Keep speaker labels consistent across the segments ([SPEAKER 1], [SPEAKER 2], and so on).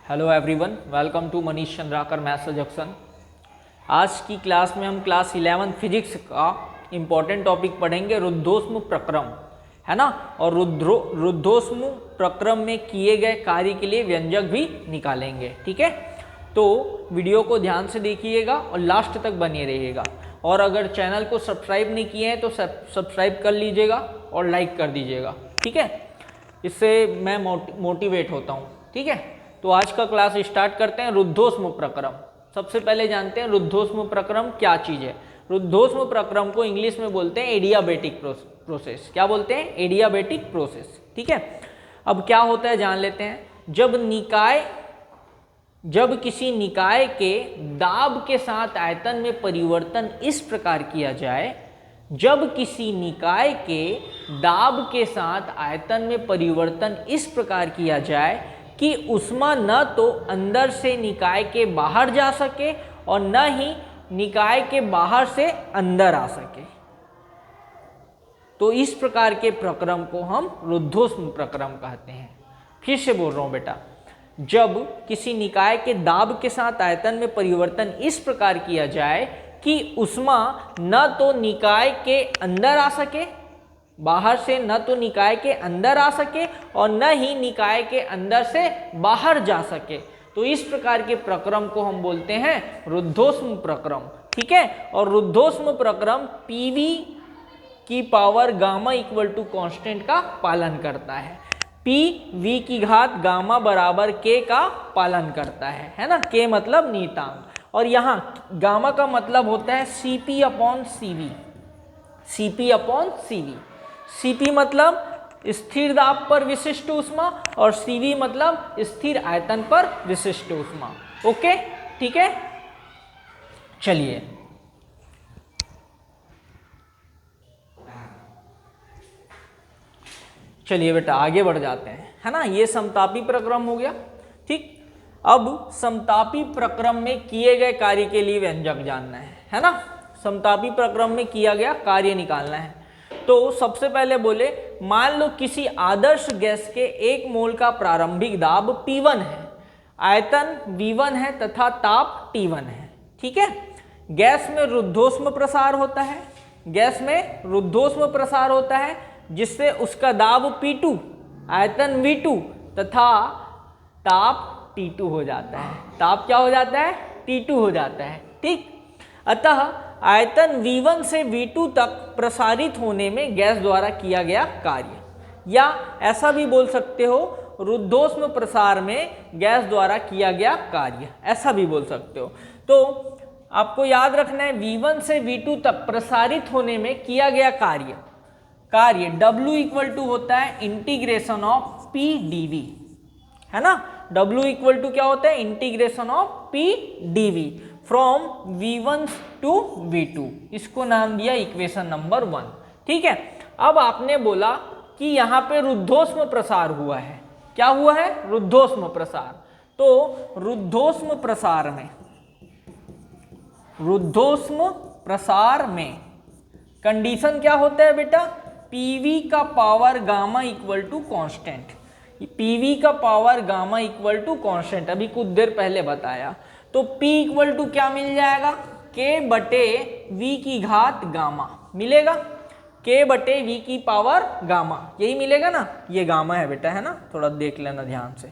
[SPEAKER 1] Hello everyone, welcome to Manish Chandrakar maths junction. आज की class में हम क्लास 11 फिजिक्स का इम्पॉर्टेंट टॉपिक पढ़ेंगे, रुद्धोष्म प्रक्रम, है ना। और रुद्धोष्म प्रक्रम में किए गए कार्य के लिए व्यंजक भी निकालेंगे, ठीक है। तो वीडियो को ध्यान से देखिएगा और लास्ट तक बने रहिएगा। और अगर चैनल को सब्सक्राइब नहीं किए हैं तो सब्सक्राइब कर लीजिएगा और लाइक कर दीजिएगा, ठीक है। इससे मैं मोटिवेट होता हूँ, ठीक है। तो आज का क्लास स्टार्ट करते हैं। रुद्धोष्म प्रक्रम, सबसे पहले जानते हैं रुद्धोष्म प्रक्रम क्या चीज़ है। रुद्धोष्म प्रक्रम को इंग्लिश में बोलते हैं एडियाबेटिक प्रोसेस। क्या बोलते हैं? एडियाबेटिक प्रोसेस, ठीक है। अब क्या होता है जान लेते हैं। जब किसी निकाय के दाब के साथ आयतन में परिवर्तन इस प्रकार किया जाए, जब किसी निकाय के दाब के साथ आयतन में परिवर्तन इस प्रकार किया जाए कि ऊष्मा न तो अंदर से निकाय के बाहर जा सके और न ही निकाय के बाहर से अंदर आ सके, तो इस प्रकार के प्रक्रम को हम रुद्धोष्म प्रक्रम कहते हैं। फिर से बोल रहा हूं बेटा, जब किसी निकाय के दाब के साथ आयतन में परिवर्तन इस प्रकार किया जाए कि ऊष्मा न तो निकाय के अंदर आ सके, बाहर से न तो निकाय के अंदर आ सके और न ही निकाय के अंदर से बाहर जा सके, तो इस प्रकार के प्रक्रम को हम बोलते हैं रुद्धोष्म प्रक्रम, ठीक है। और रुद्धोष्म प्रक्रम पीवी की power gamma equal to constant का पालन करता है। पी वी की घात गामा बराबर के का पालन करता है ना। के मतलब नियतांक, और यहाँ गामा का मतलब होता है CP upon CV. CP upon CV, CP मतलब स्थिर दाब पर विशिष्ट ऊष्मा और सीवी मतलब स्थिर आयतन पर विशिष्ट ऊष्मा। ओके, ठीक है। चलिए बेटा आगे बढ़ जाते हैं, है ना। ये समतापी प्रक्रम हो गया, ठीक। अब समतापी प्रक्रम में किए गए कार्य के लिए व्यंजक जानना है ना। समतापी प्रक्रम में किया गया कार्य निकालना है। तो सबसे पहले बोले, मान लो किसी आदर्श गैस के 1 मोल का प्रारंभिक दाब P1 है, आयतन V1 है तथा ताप T1 है, ठीक है। गैस में रुद्धोष्म प्रसार होता है, गैस में रुद्धोष्म प्रसार होता है जिससे उसका दाब P2, आयतन V2 तथा ताप T2 हो जाता है। ताप क्या हो जाता है? T2 हो जाता है, ठीक। अतः आयतन V1 से V2 तक प्रसारित होने में गैस द्वारा किया गया कार्य, या ऐसा भी बोल सकते हो रुद्धोष्म प्रसार में गैस द्वारा किया गया कार्य, ऐसा भी बोल सकते हो। तो आपको याद रखना है V1 से V2 तक प्रसारित होने में किया गया कार्य W इक्वल टू होता है इंटीग्रेशन ऑफ P dV, है ना। W इक्वल टू क्या होता है? Integration of P dV from V1 to V2। इसको नाम दिया इक्वेशन नंबर 1, ठीक है। अब आपने बोला कि यहाँ पे रुद्धोष्म प्रसार हुआ है। क्या हुआ है? रुद्धोष्म प्रसार। तो रुद्धोष्म प्रसार में कंडीशन क्या होता है बेटा? पीवी का power gamma equal to constant. PV का power gamma equal to constant अभी कुछ देर पहले बताया। तो P इक्वल टू क्या मिल जाएगा? K बटे V की घात गामा मिलेगा। K बटे V की पावर गामा, यही मिलेगा ना। ये गामा है बेटा, है ना, थोड़ा देख लेना ध्यान से,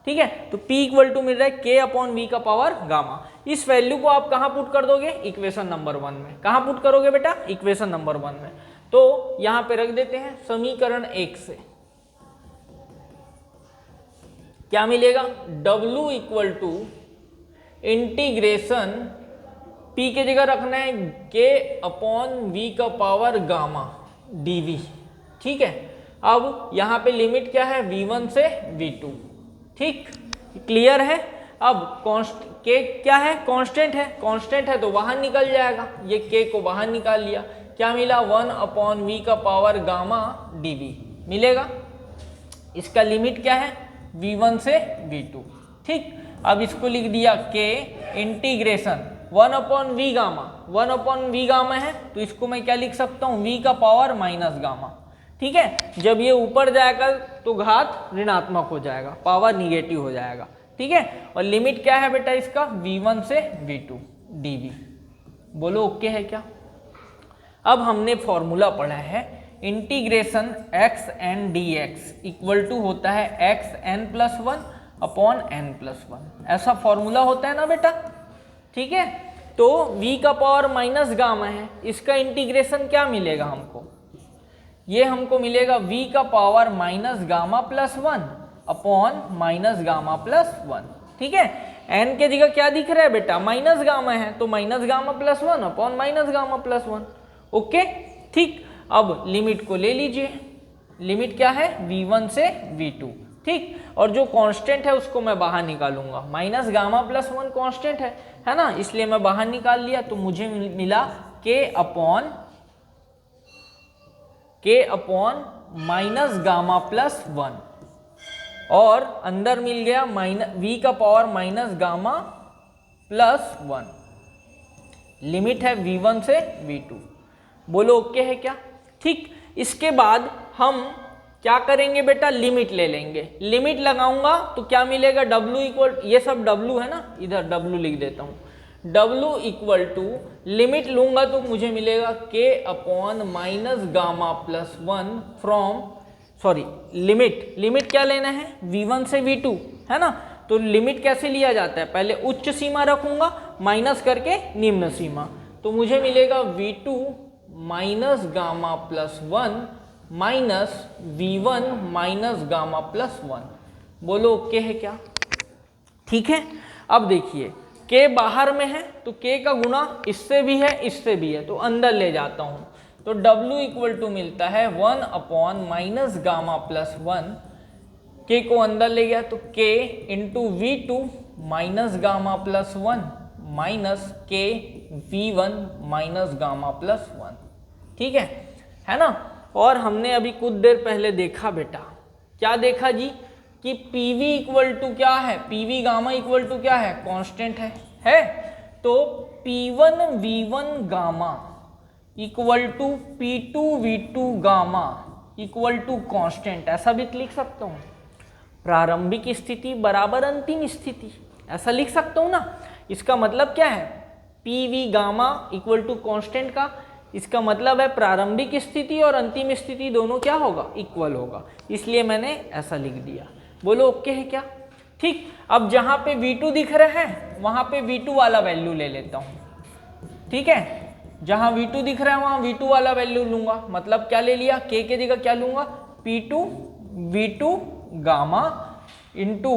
[SPEAKER 1] ठीक है। तो P इक्वल टू मिल रहा है K अपॉन V का पावर गामा। इस वैल्यू को आप कहाँ पुट कर दोगे? इक्वेशन नंबर 1 में। कहाँ पुट करोगे बेटा? इक्वेशन नंबर 1 में। तो यहाँ पे रख देते हैं समीकरण 1 से क्या मिलेगा? W equal to integration P के जगह रखना है K अपॉन V का पावर गामा dV, ठीक है। अब यहाँ पे लिमिट क्या है? V1 से V2, ठीक, क्लियर है। अब K क्या है? कांस्टेंट है। कांस्टेंट है तो बाहर निकल जाएगा, ये K को बाहर निकाल लिया। क्या मिला? 1 अपॉन V का पावर गामा dV मिलेगा। इसका लिमिट क्या है? V1 से V2, ठीक। अब इसको लिख दिया K integration 1 upon V gamma. 1 upon V gamma है तो इसको मैं क्या लिख सकता हूँ? V का पावर माइनस गामा, ठीक है। जब ये ऊपर जाएगा तो घात ऋणात्मक हो जाएगा, पावर निगेटिव हो जाएगा, ठीक है। और लिमिट क्या है बेटा इसका, v1 से v2 dv। बोलो ओके है क्या। अब हमने फॉर्मूला पढ़ा है integration x n dx equal to होता है x n+1 अपॉन n+1, ऐसा फॉर्मूला होता है ना बेटा, ठीक है। तो v का पावर माइनस गामा है, इसका इंटीग्रेशन क्या मिलेगा हमको, ये हमको मिलेगा v का power minus gamma plus 1 upon minus gamma plus 1, ठीक है। n के जगह क्या दिख रहा है बेटा, माइनस गामा है, तो minus gamma plus 1 upon minus gamma plus 1, okay ठीक। अब लिमिट को ले लीजिए, लिमिट क्या है v1 से v2, ठीक। और जो कांस्टेंट है उसको मैं बाहर निकालूंगा, माइनस गामा प्लस 1 कांस्टेंट है ना, इसलिए मैं बाहर निकाल लिया, तो मुझे मिला k upon minus gamma plus 1 और अंदर मिल गया v का power minus gamma plus 1, limit है v1 से v2। बोलो ओके है क्या, ठीक। इसके बाद हम क्या करेंगे बेटा, लिमिट ले लेंगे, लिमिट लगाऊंगा तो क्या मिलेगा, w इक्वल, ये सब w है ना, इधर w लिख देता हूँ, w इक्वल टू लिमिट लूंगा तो मुझे मिलेगा k upon minus gamma plus 1 from, sorry limit क्या लेना है, v1 से v2 है ना। तो लिमिट कैसे लिया जाता है, पहले उच्च सीमा रखूंगा माइनस करके निम्न सीमा, तो मुझे मिलेगा v2 minus gamma plus 1 minus v1 minus gamma plus 1। बोलो ओके है क्या, ठीक है। अब देखिए k बाहर में है तो k का गुणा इससे भी है इससे भी है, तो अंदर ले जाता हूं, तो w इक्वल टू मिलता है 1 upon minus gamma plus 1, k को अंदर ले गया तो k into v2 minus gamma plus 1 minus k v1 minus gamma plus 1, ठीक है ना। और हमने अभी कुछ देर पहले देखा बेटा, क्या देखा जी, कि PV इक्वल टू क्या है, PV गामा इक्वल टू क्या है, कांस्टेंट है। तो P1 V1 gamma equal to P2 V2 gamma equal to constant, ऐसा भी लिख सकता हूँ, प्रारंभिक स्थिति बराबर अंतिम स्थिति, ऐसा लिख सकता हूँ ना। इसका मतलब क्या है, PV gamma equal to constant का, इसका मतलब है प्रारंभिक स्थिति और अंतिम स्थिति दोनों क्या होगा, इक्वल होगा, इसलिए मैंने ऐसा लिख दिया। बोलो ओके है क्या, ठीक। अब जहां पे v2 दिख रहा है वहां पे v2 वाला वैल्यू ले लेता हूं, ठीक है। जहां v2 दिख रहा है वहां v2 वाला वैल्यू लूंगा, मतलब क्या ले लिया, k के जगह क्या लूंगा, p2 v2 gamma into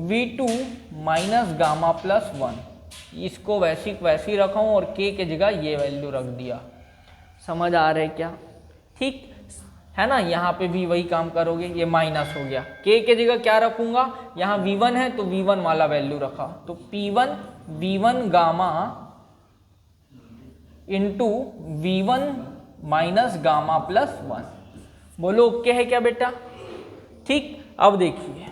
[SPEAKER 1] v2 minus gamma plus 1, इसको वैसी रखा हूं और k के जगह ये वैल्यू रख दिया। समझ आ रहा है क्या, ठीक है ना। यहाँ पे भी वही काम करोगे, ये माइनस हो गया, k के जगह क्या रखूंगा, यहाँ v1 है तो v1 वाला वैल्यू रखा, तो p1 v1 gamma into v1 minus gamma plus 1। बोलो ओके है क्या बेटा, ठीक। अब देखिए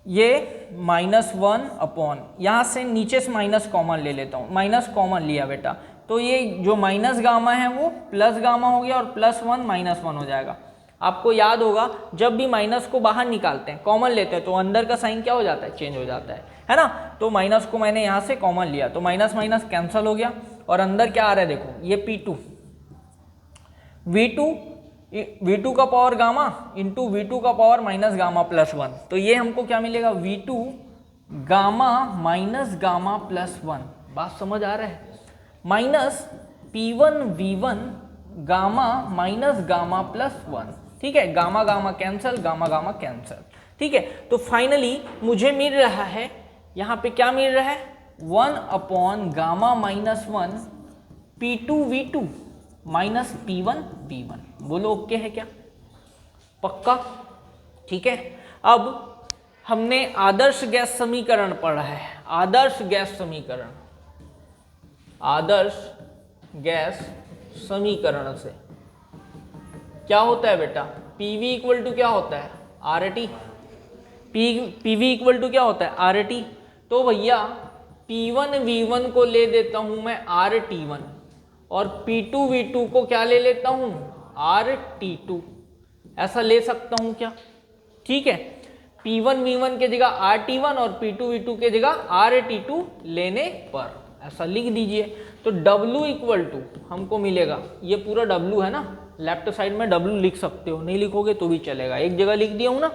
[SPEAKER 1] ये -1 अपॉन, यहाँ से नीचे से माइनस कॉमन ले लेता हूँ, माइनस कॉमन लिया बेटा, तो ये जो माइनस गामा है वो प्लस गामा हो गया और +1 -1 हो जाएगा। आपको याद होगा जब भी माइनस को बाहर निकालते हैं, कॉमन लेते हैं, तो अंदर का साइन क्या हो जाता है, चेंज हो जाता है ना। तो माइनस को मैंने यहाँ से कॉमन लिया तो माइनस माइनस कैंसिल हो गया और अंदर क्या आ रहा है, देखो ये P2 V2 का पावर गामा इंटू V2 का पावर माइनस गामा प्लस 1, तो ये हमको क्या मिलेगा, V2 gamma minus gamma plus 1। बात समझ आ रहा है, minus P1 V1 gamma minus gamma plus 1, ठीक है। Gamma gamma cancel, gamma gamma cancel, ठीक है। तो फाइनली मुझे मिल रहा है, यहाँ पे क्या मिल रहा है, 1 upon gamma minus 1 P2 V2 minus P1 V1। बोलो ओके है क्या, पक्का, ठीक है। अब हमने आदर्श गैस समीकरण पढ़ा है, आदर्श गैस समीकरण, आदर्श गैस समीकरण से क्या होता है बेटा, PV इक्वल टू क्या होता है, RT, PV इक्वल टू क्या होता है, RT। तो भैया P1 V1 को ले देता हूं मैं RT1 और P2 V2 को क्या ले लेता हूं, RT2, ऐसा ले सकता हूं क्या, ठीक है। P1 V1 के जगह RT1 और P2 V2 के जगह RT2 लेने पर, ऐसा लिख दीजिए। तो W इक्वल टू हमको मिलेगा, ये पूरा W है ना, लेफ्ट साइड में W लिख सकते हो, नहीं लिखोगे तो भी चलेगा, एक जगह लिख दिया हूं ना,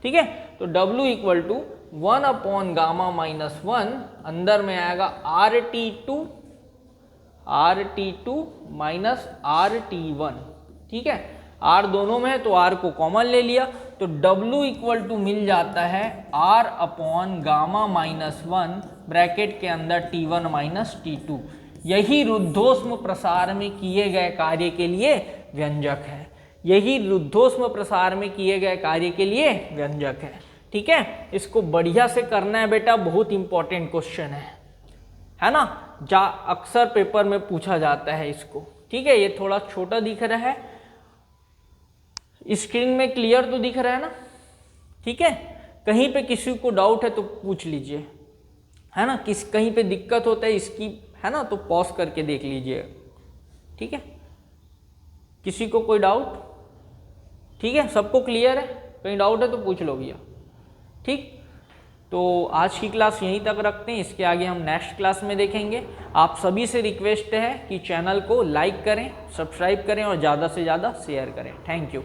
[SPEAKER 1] ठीक है। तो W equal to 1 upon gamma minus 1, अंदर में आएगा RT2 माइनस RT1, ठीक है। R दोनों में है तो R को कॉमन ले लिया, तो W इक्वल टू मिल जाता है R upon gamma minus 1 bracket के अंदर T1 माइनस T2। यही रुद्धोष्म प्रसार में किए गए कार्य के लिए व्यंजक है, यही रुद्धोष्म प्रसार में किए गए कार्य के लिए व्यंजक है, ठीक है। इसको बढ़िया से करना है बेटा, बहुत इंपॉर्टेंट क्वेश्चन है ना, अक्सर पेपर में पूछा जाता है इसको, ठीक है। ये थोड़ा छोटा दिख रहा है, स्क्रीन में क्लियर तो दिख रहा है ना, ठीक है। कहीं पे किसी को डाउट है तो पूछ लीजिए, है ना, कहीं पे दिक्कत होता है इसकी, है ना, तो पॉज करके देख लीजिए, ठीक है। किसी को कोई डाउट, ठीक है, सबको क्लियर है, कहीं डाउट है तो पूछ लो भैया, ठीक। तो आज की क्लास यहीं तक रखते हैं, इसके आगे हम नेक्स्ट क्लास में देखेंगे। आप सभी से रिक्वेस्ट है कि चैनल को लाइक करें, सब्सक्राइब करें और ज़्यादा से ज़्यादा शेयर करें। Thank you.